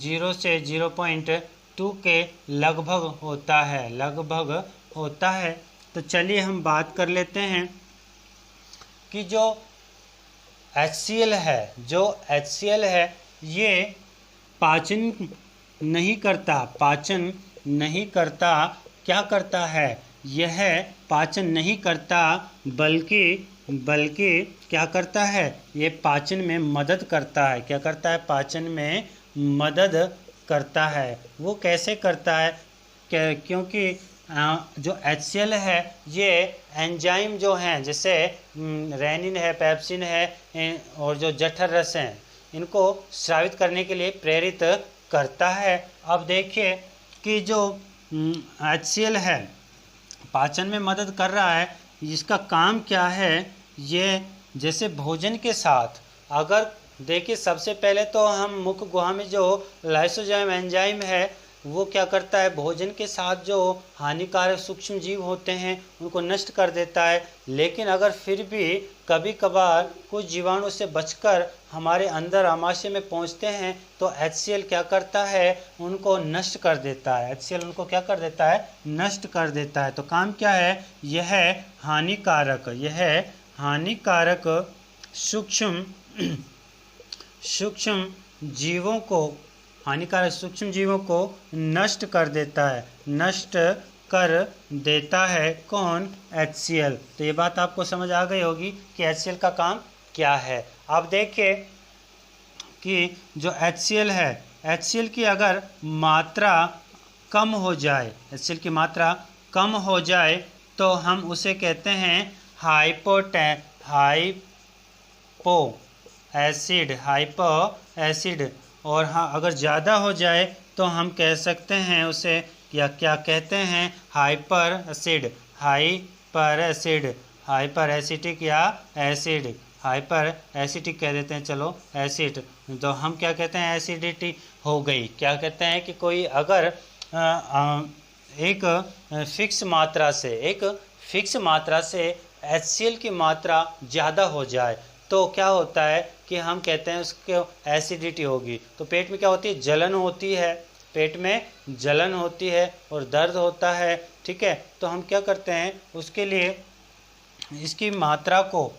0 से 0.2 के लगभग होता है। तो चलिए हम बात कर लेते हैं कि जो HCl है ये पाचन नहीं करता। क्या करता है? यह पाचन नहीं करता, बल्कि क्या करता है? ये पाचन में मदद करता है। क्या करता है? पाचन में मदद करता है। वो कैसे करता है? क्योंकि जो HCl है ये एंजाइम जो हैं, जैसे रेनिन है, पेप्सिन है और जो जठर रस हैं, इनको स्रावित करने के लिए प्रेरित करता है। अब देखिए कि जो HCl है पाचन में मदद कर रहा है, इसका काम क्या है? ये जैसे भोजन के साथ, अगर देखिए सबसे पहले तो हम मुख गुहा में जो लाइसोजाइम एंजाइम है वो क्या करता है? भोजन के साथ जो हानिकारक सूक्ष्म जीव होते हैं उनको नष्ट कर देता है। लेकिन अगर फिर भी कभी कभार कुछ जीवाणु से बचकर हमारे अंदर आमाशय में पहुंचते हैं तो HCl क्या करता है? उनको नष्ट कर देता है। HCl उनको क्या कर देता है? नष्ट कर देता है। तो काम क्या है? यह हानिकारक सूक्ष्म जीवों को नष्ट कर देता है। कौन? HCl। तो ये बात आपको समझ आ गई होगी कि HCl का काम क्या है। अब देखिए कि जो HCl है, HCl की अगर मात्रा कम हो जाए तो हम उसे कहते हैं हाइपो एसिड। और हाँ, अगर ज़्यादा हो जाए तो हम कह सकते हैं उसे क्या कहते हैं? हाइपर एसिटिक या एसिड। हाइपर एसिटिक कह देते हैं, चलो एसिड। तो हम क्या कहते हैं? एसिडिटी हो गई। क्या कहते हैं कि कोई अगर एक फिक्स मात्रा से HCl की मात्रा ज़्यादा हो जाए तो क्या होता है कि हम कहते हैं उसको एसिडिटी होगी। तो पेट में क्या होती है? जलन होती है और दर्द होता है। ठीक है, तो हम क्या करते हैं? उसके लिए इसकी मात्रा को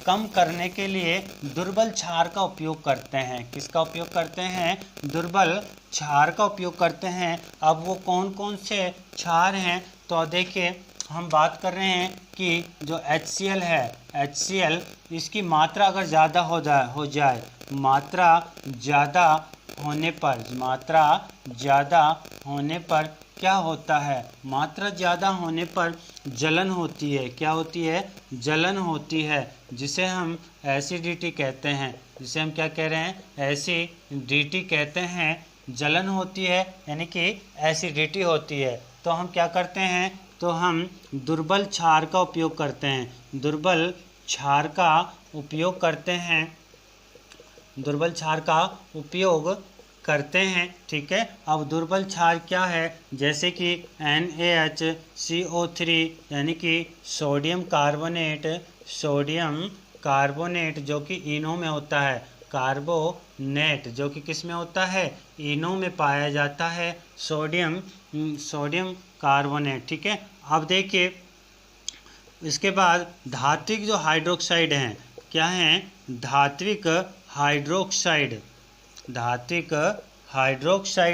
कम करने के लिए दुर्बल क्षार का उपयोग करते हैं। किसका उपयोग करते हैं? दुर्बल क्षार का उपयोग करते हैं। अब वो कौन कौन से क्षार हैं? तो देखिए हम बात कर रहे हैं कि जो HCl है, HCl इसकी मात्रा अगर ज़्यादा हो जाए, मात्रा ज़्यादा होने पर क्या होता है? मात्रा ज़्यादा होने पर जलन होती है। क्या होती है? जलन होती है, जिसे हम एसिडिटी कहते हैं। जिसे हम क्या कह रहे हैं? एसिडिटी कहते हैं। जलन होती है यानी कि एसिडिटी होती है। तो हम क्या करते हैं? तो हम दुर्बल क्षार का उपयोग करते हैं। दुर्बल क्षार का उपयोग करते हैं। ठीक है, अब दुर्बल क्षार क्या है? जैसे कि NaHCO3 यानी कि सोडियम कार्बोनेट जो कि इनो में होता है। कार्बोनेट जो कि किस में होता है? इनो में पाया जाता है। Sodium carbonate. ठीक है, अब देखिए इसके बाद धात्विक जो हाइड्रोक्साइड हैं, क्या हैं? धात्विक हाइड्रोक्साइड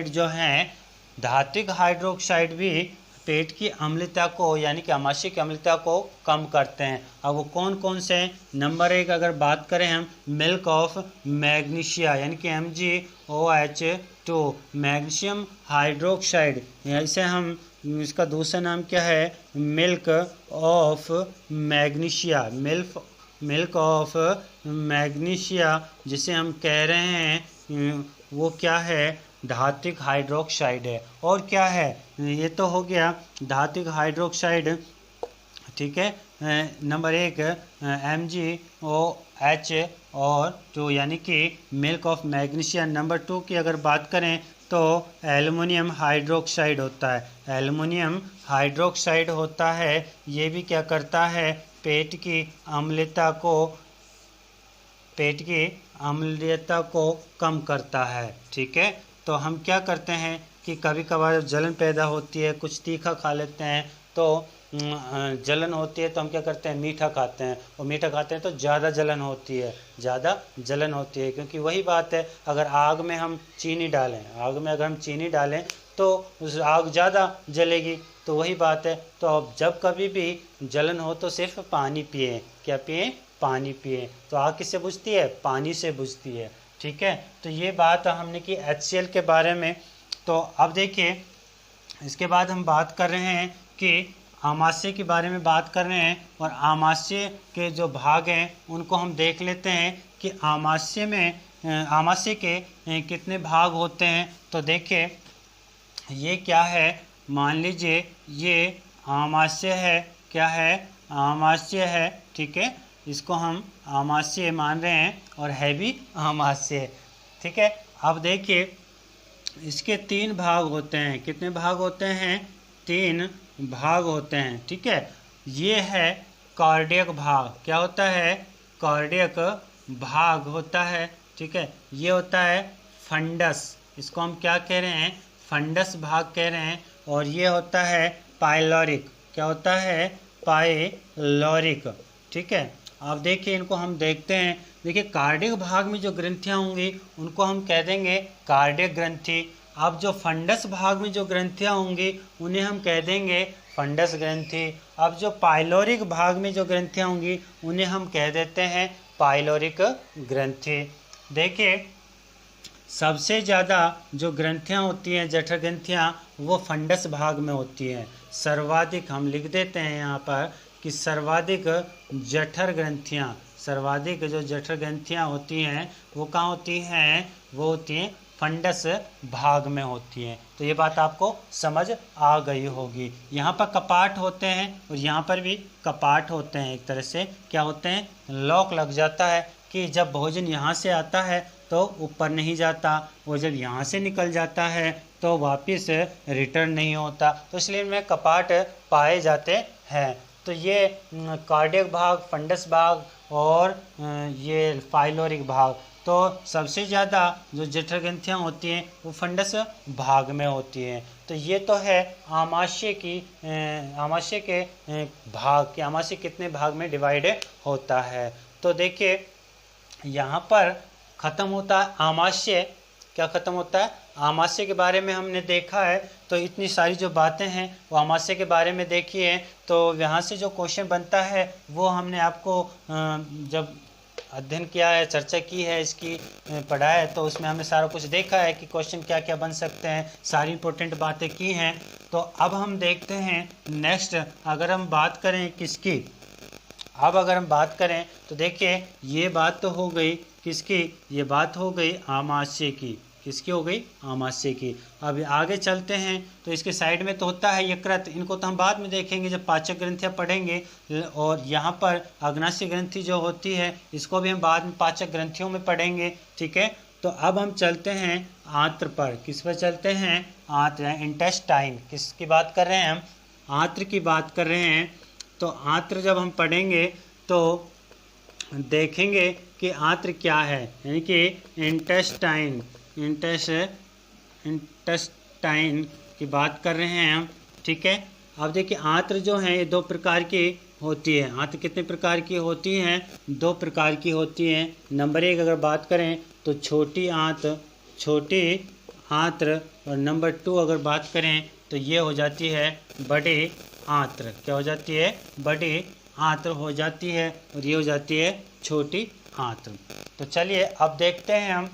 जो हैं, धात्विक हाइड्रोक्साइड भी पेट की अम्लता को यानी कि आमाशय की अम्लता को कम करते हैं। अब वो कौन कौन से हैं? नंबर 1 अगर बात करें हम, मिल्क ऑफ मैग्नीशिया यानी कि MgOH2 मैग्नीशियम हाइड्रोक्साइड, इसे हम इसका दूसरा नाम क्या है? मिल्क ऑफ मैग्नीशिया जिसे हम कह रहे हैं वो क्या है? धात्विक हाइड्रोक्साइड है। और क्या है? ये तो हो गया धात्विक हाइड्रोक्साइड। ठीक है, नंबर 1 MgOH और 2 यानी कि मिल्क ऑफ मैग्नीशिया। नंबर 2 की अगर बात करें तो एल्युमिनियम हाइड्रोक्साइड होता है। ये भी क्या करता है? पेट की अम्लता को कम करता है। ठीक है, तो हम क्या करते हैं कि कभी कभार जलन पैदा होती है, कुछ तीखा खा लेते हैं तो जलन होती है, तो हम क्या करते हैं, मीठा खाते हैं, और मीठा खाते हैं तो ज़्यादा जलन होती है, क्योंकि वही बात है, अगर आग में हम चीनी डालें, अगर हम चीनी डालें तो उस आग ज़्यादा जलेगी, तो वही बात है। तो अब जब कभी भी जलन हो तो सिर्फ पानी पिए। क्या पिए? पानी पिए। तो आग किससे बुझती है? पानी से बुझती है। ठीक है, तो ये बात हमने की HCl के बारे में। तो अब देखिए, इसके बाद हम बात कर रहे हैं कि आमाशय के बारे में बात कर रहे हैं, और आमाशय के जो भाग हैं उनको हम देख लेते हैं कि आमाशय के कितने भाग होते हैं। तो देखिए, ये क्या है, मान लीजिए ये आमाशय है। क्या है? आमाशय है। ठीक है, इसको हम आमाशय मान रहे हैं, और है भी आमाशय। ठीक है, अब देखिए, इसके 3 भाग होते हैं। कितने भाग होते हैं? 3 भाग होते हैं। ठीक है, ये है कार्डियक भाग। क्या होता है? कार्डियक भाग होता है। ठीक है, ये होता है फंडस, इसको हम क्या कह रहे हैं? फंडस भाग कह रहे हैं। और ये होता है पाइलोरिक। क्या होता है? पाइलोरिक। ठीक है, अब देखिए, इनको हम देखते हैं। देखिए, कार्डियक भाग में जो ग्रंथियां होंगी उनको हम कह देंगे कार्डियक ग्रंथि। अब जो फंडस भाग में जो ग्रंथियां होंगी उन्हें हम कह देंगे फंडस ग्रंथि। अब जो पाइलोरिक भाग में जो ग्रंथियां होंगी उन्हें हम कह देते हैं पाइलोरिक ग्रंथि। देखिए, सबसे ज़्यादा जो ग्रंथियां होती हैं, जठर ग्रंथियां, वो फंडस भाग में होती हैं। सर्वाधिक हम लिख देते हैं यहाँ पर कि सर्वाधिक जो जठर ग्रंथियां होती हैं वो कहाँ होती हैं? वो होती हैं फंडस भाग में होती हैं। तो ये बात आपको समझ आ गई होगी। यहाँ पर कपाट होते हैं और यहाँ पर भी कपाट होते हैं। एक तरह से क्या होते हैं? लॉक लग जाता है कि जब भोजन यहाँ से आता है तो ऊपर नहीं जाता, और जब यहाँ से निकल जाता है तो वापस रिटर्न नहीं होता, तो इसलिए इनमें कपाट पाए जाते हैं। तो ये कार्डियक भाग, फंडस भाग और ये पाइलोरिक भाग। तो सबसे ज़्यादा जो जठर ग्रंथियाँ होती हैं वो फंडस भाग में होती हैं। तो ये तो है आमाशय के भाग कि आमाशय कितने भाग में डिवाइड होता है। तो देखिए, यहाँ पर ख़त्म होता है आमाशय। क्या ख़त्म होता है? आमाशय के बारे में हमने देखा है। तो इतनी सारी जो बातें हैं वो आमाशय के बारे में देखी है। तो यहाँ से जो क्वेश्चन बनता है वो हमने आपको जब अध्ययन किया है, चर्चा की है, इसकी पढ़ा है, तो उसमें हमने सारा कुछ देखा है कि क्वेश्चन क्या क्या बन सकते हैं, सारी इंपॉर्टेंट बातें की हैं। तो अब हम देखते हैं नेक्स्ट, अगर हम बात करें किसकी, अब अगर हम बात करें तो देखिए, ये बात तो हो गई किसकी? ये बात हो गई आमाशय की। किसकी हो गई? आमाशय की। अब आगे चलते हैं तो इसके साइड में तो होता है यकृत, इनको तो हम बाद में देखेंगे जब पाचक ग्रंथियाँ पढ़ेंगे। और यहाँ पर अग्नाशय ग्रंथि जो होती है इसको भी हम बाद में पाचक ग्रंथियों में पढ़ेंगे। ठीक है, तो अब हम चलते हैं आंत्र पर। किस पर चलते हैं? आंत्र, इंटेस्टाइन। किसकी बात कर रहे हैं हम? आंत्र की बात कर रहे हैं। तो आंत्र जब हम पढ़ेंगे तो देखेंगे कि आंत्र क्या है, यानी कि इंटेस्टाइन की बात कर रहे हैं हम। ठीक है, अब देखिए, आंत्र जो हैं ये 2 प्रकार की होती है। आंत्र कितने प्रकार की होती हैं? 2 प्रकार की होती हैं। नंबर 1 अगर बात करें तो छोटी आंत्र, और नंबर 2 अगर बात करें तो ये हो जाती है बड़ी आंत्र। क्या हो जाती है? बड़ी आंत्र हो जाती है, और ये हो जाती है छोटी आंत्र। तो चलिए अब देखते हैं हम।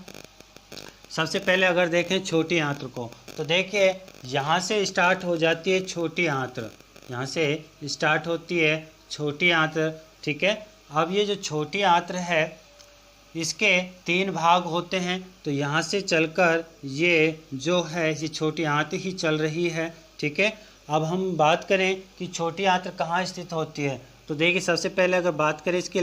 सबसे पहले अगर देखें छोटी आंत्र को, तो देखिए यहाँ से स्टार्ट हो जाती है छोटी आंत्र, यहाँ से स्टार्ट होती है छोटी आंत्र। ठीक है, अब ये जो छोटी आंत्र है इसके 3 भाग होते हैं। तो यहाँ से चलकर ये जो है ये छोटी आंत्र ही चल रही है। ठीक है, अब हम बात करें कि छोटी आंत्र कहाँ स्थित होती है, तो देखिए, सबसे पहले अगर बात करें इसकी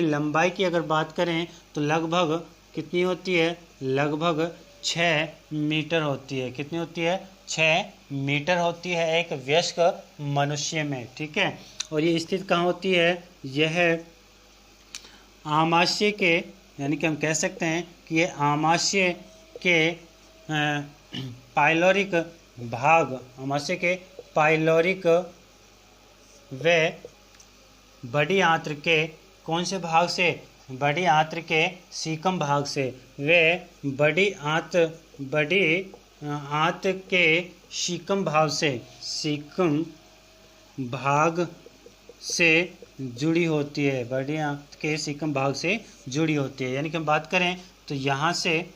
लंबाई की अगर बात करें तो लगभग कितनी होती है? लगभग 6 मीटर होती है। कितनी होती है? 6 मीटर होती है एक वयस्क मनुष्य में। ठीक है, और ये स्थित कहाँ होती है? यह आमाशय के, यानी कि हम कह सकते हैं कि ये आमाशय के पाइलोरिक भाग, आमाशय के पाइलोरिक व बड़ी आंत्र के कौन से भाग से? बड़ी आंत्र के सीकम भाग से। वे बड़ी आंत्र के सीकम भाग से, सीकम भाग से जुड़ी होती है, बड़ी आंत के सीकम भाग से जुड़ी होती है। यानी कि हम बात करें तो यहाँ से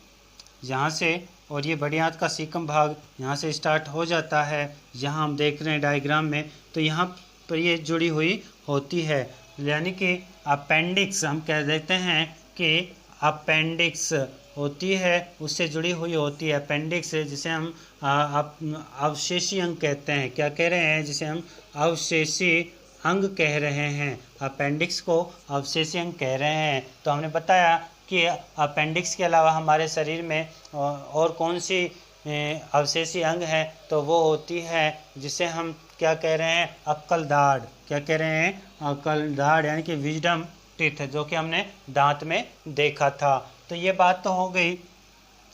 और ये बड़ी आंत का सीकम भाग यहाँ से स्टार्ट हो जाता है, यहाँ हम देख रहे हैं डायग्राम में, तो यहाँ पर ये जुड़ी हुई होती है। यानी कि अपेंडिक्स हम कह देते हैं कि अपेंडिक्स होती है, उससे जुड़ी हुई होती है अपेंडिक्स, जिसे हम अवशेषी अंग कहते हैं। क्या कह रहे हैं? जिसे हम अवशेषी अंग कह रहे हैं। अपेंडिक्स को अवशेषी अंग कह रहे हैं। तो हमने बताया कि अपेंडिक्स के अलावा हमारे शरीर में और कौन सी अवशेषी अंग है, तो वो होती है जिसे हम क्या कह रहे हैं? अक्कल दाढ़। क्या कह रहे हैं? अक्कल दाढ़, यानी कि विजडम टीथ, जो कि हमने दांत में देखा था। तो ये बात तो हो गई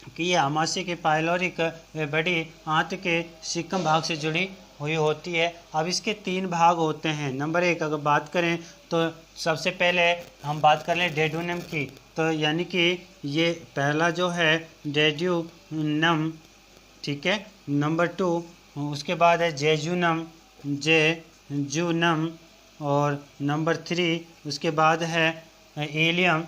कि ये आमाशय के पाइलोरिक व बड़ी आंत के सीकम भाग से जुड़ी हुई होती है। अब इसके 3 भाग होते हैं। नंबर 1 अगर बात करें तो सबसे पहले हम बात कर लें डेड्यूनम की, तो यानी कि ये पहला जो है डेड्यूनम, ठीक है। नंबर 2 उसके बाद है जेजुनम, और नंबर 3 उसके बाद है एलियम,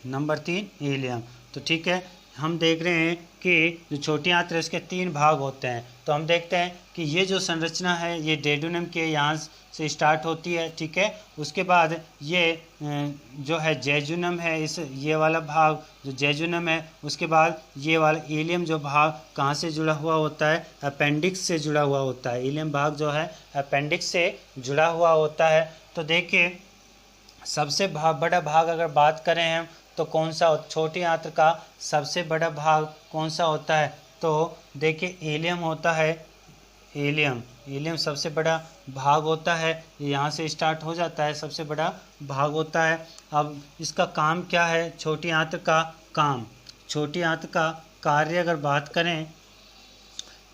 नंबर 3 एलियम। तो ठीक है, हम देख रहे हैं कि जो छोटी आंत्र है उसके 3 भाग होते हैं। तो हम देखते हैं कि ये जो संरचना है ये डेड्यूनम के यहाँ से स्टार्ट होती है, ठीक है। उसके बाद ये जो है जेजुनम है, इस ये वाला भाग जो जेजुनम है, उसके बाद ये वाला एलियम जो भाग कहाँ से जुड़ा हुआ होता है? अपेंडिक्स से जुड़ा हुआ होता है। एलियम भाग जो है अपेंडिक्स से जुड़ा हुआ होता है। तो देखिए सबसे बड़ा भाग अगर बात करें हम तो कौन सा? छोटी आंत्र का सबसे बड़ा भाग कौन सा होता है? तो देखिए एलियम होता है। एलियम सबसे बड़ा भाग होता है, यहाँ से स्टार्ट हो जाता है, सबसे बड़ा भाग होता है। अब इसका काम क्या है? छोटी आंत्र का काम, छोटी आंत्र का कार्य अगर बात करें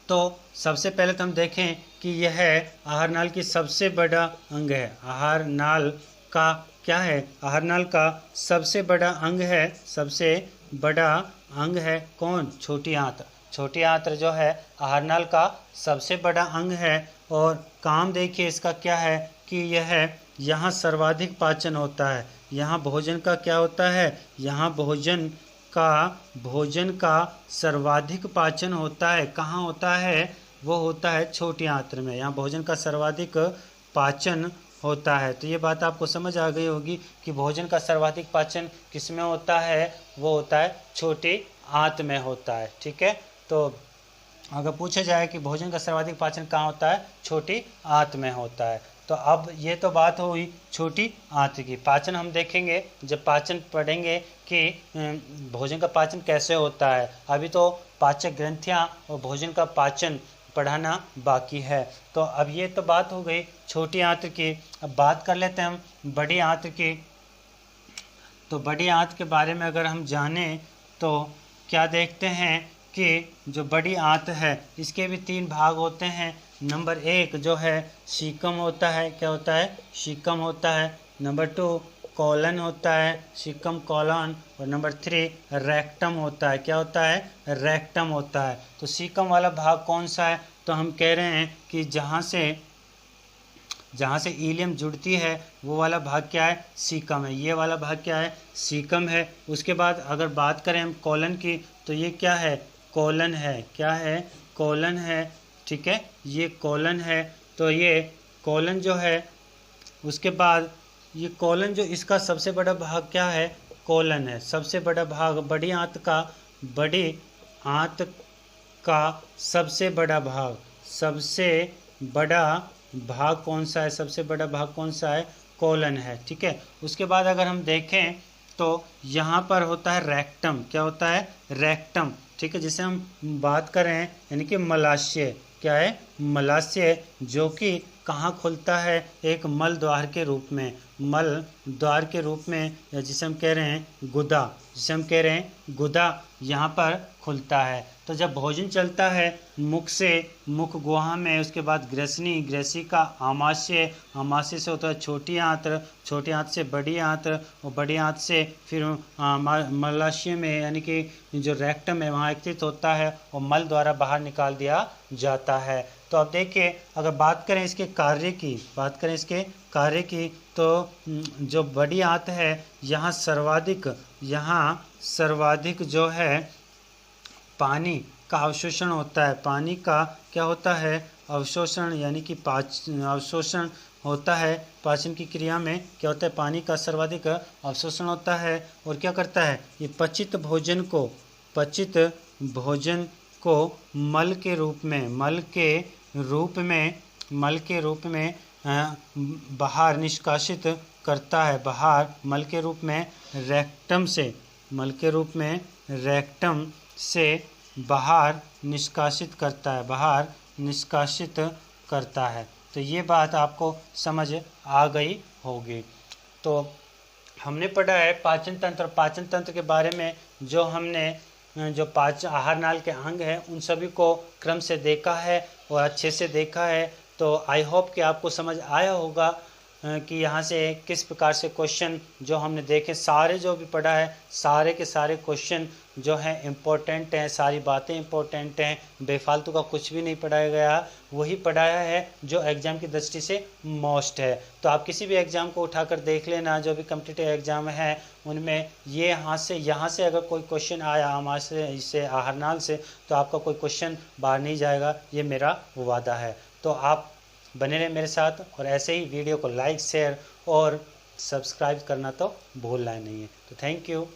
तो सबसे पहले तो हम देखें कि यह आहारनाल की सबसे बड़ा अंग है। आहारनाल का क्या है? आहारनाल का सबसे बड़ा अंग है, सबसे बड़ा अंग है कौन? छोटी आंत्र। छोटी आंत्र जो है आहारनाल का सबसे बड़ा अंग है। और काम देखिए इसका क्या है कि यह यहाँ सर्वाधिक पाचन होता है। यहाँ भोजन का क्या होता है? यहाँ भोजन का सर्वाधिक पाचन होता है। कहाँ होता है? वो होता है छोटी आंत्र में। यहाँ भोजन का सर्वाधिक पाचन होता है। तो ये बात आपको समझ आ गई होगी कि भोजन का सर्वाधिक पाचन किस में होता है? वो होता है छोटी आंत्र में होता है, ठीक है। तो अगर पूछा जाए कि भोजन का सर्वाधिक पाचन कहाँ होता है? छोटी आंत्र में होता है। तो अब ये तो बात हुई छोटी आंत्र की। पाचन हम देखेंगे जब पाचन पढ़ेंगे कि भोजन का पाचन कैसे होता है। अभी तो पाचक ग्रंथियाँ और भोजन का पाचन पढ़ाना बाकी है। तो अब ये तो बात हो गई छोटी आंत्र की। अब बात कर लेते हैं हम बड़ी आंत्र की। तो बड़ी आंत्र के बारे में अगर हम जानें तो क्या देखते हैं कि जो बड़ी आंत्र है इसके भी 3 भाग होते हैं। नंबर 1 जो है सीकम होता है। क्या होता है? सीकम होता है। नंबर 2 कॉलन होता है, सीकम कॉलन। और नंबर 3 रेक्टम होता है। क्या होता है? रेक्टम होता है। तो सीकम वाला भाग कौन सा है? तो हम कह रहे हैं कि जहाँ से इलियम जुड़ती है वो वाला भाग क्या है? सीकम है। ये वाला भाग क्या है? सीकम है। उसके बाद अगर बात करें हम कॉलन की तो ये क्या है? कॉलन है। क्या है? कॉलन है, ठीक है। ये कॉलन है। तो ये कॉलन जो है उसके बाद ये कॉलन जो इसका सबसे बड़ा भाग क्या है? कॉलन है। सबसे बड़ा भाग बड़ी आंत का सबसे बड़ा भाग कौन सा है? सबसे बड़ा भाग कौन सा है? कॉलन है, ठीक है। उसके बाद अगर हम देखें तो यहाँ पर होता है रेक्टम। क्या होता है? रेक्टम, ठीक है। जिसे हम बात कर रहे हैं यानी कि मलाशय। क्या है? मलाशय, जो कि कहाँ खुलता है? एक मल द्वार के रूप में, मल द्वार के रूप में, या जिसे हम कह रहे हैं गुदा, जिसे हम कह रहे हैं गुदा, यहाँ पर खुलता है। तो जब भोजन चलता है मुख से मुख गुहा में, उसके बाद ग्रसनी, ग्रसी का आमाशय, आमाशय से होता है छोटी आंत्र, छोटी आंत्र से बड़ी आंत्र, और बड़ी आंत्र से फिर मलाशय में यानी कि जो रेक्टम है वहाँ एकत्रित होता है और मल द्वारा बाहर निकाल दिया जाता है। तो अब देखिए, अगर बात करें इसके कार्य की, बात करें इसके कार्य की, तो जो बड़ी आंत है यहाँ सर्वाधिक जो है पानी का अवशोषण होता है। पानी का क्या होता है? अवशोषण, यानी कि अवशोषण होता है। पाचन की क्रिया में क्या होता है? पानी का सर्वाधिक अवशोषण होता है। और क्या करता है? ये पचित भोजन को मल के रूप में बाहर निष्कासित करता है। बाहर मल के रूप में रेक्टम से बाहर निष्कासित करता है। तो ये बात आपको समझ आ गई होगी। तो हमने पढ़ा है पाचन तंत्र। पाचन तंत्र के बारे में जो हमने जो आहार नाल के अंग हैं उन सभी को क्रम से देखा है और अच्छे से देखा है। तो आई होप कि आपको समझ आया होगा कि यहाँ से किस प्रकार से क्वेश्चन जो हमने देखे, सारे जो भी पढ़ा है सारे के सारे क्वेश्चन जो हैं इम्पोर्टेंट हैं, सारी बातें इम्पोर्टेंट हैं, बेफालतू का कुछ भी नहीं पढ़ाया गया, वही पढ़ाया है जो एग्ज़ाम की दृष्टि से मोस्ट है। तो आप किसी भी एग्ज़ाम को उठाकर देख लेना, जो भी कम्पिटिटिव एग्ज़ाम है उनमें ये यहाँ से अगर कोई क्वेश्चन आया हमारे से, इससे आहारनाल से, तो आपका कोई क्वेश्चन बाहर नहीं जाएगा, ये मेरा वादा है। तो आप बने रहे मेरे साथ और ऐसे ही वीडियो को लाइक, शेयर और सब्सक्राइब करना तो भूलना नहीं है। तो थैंक यू।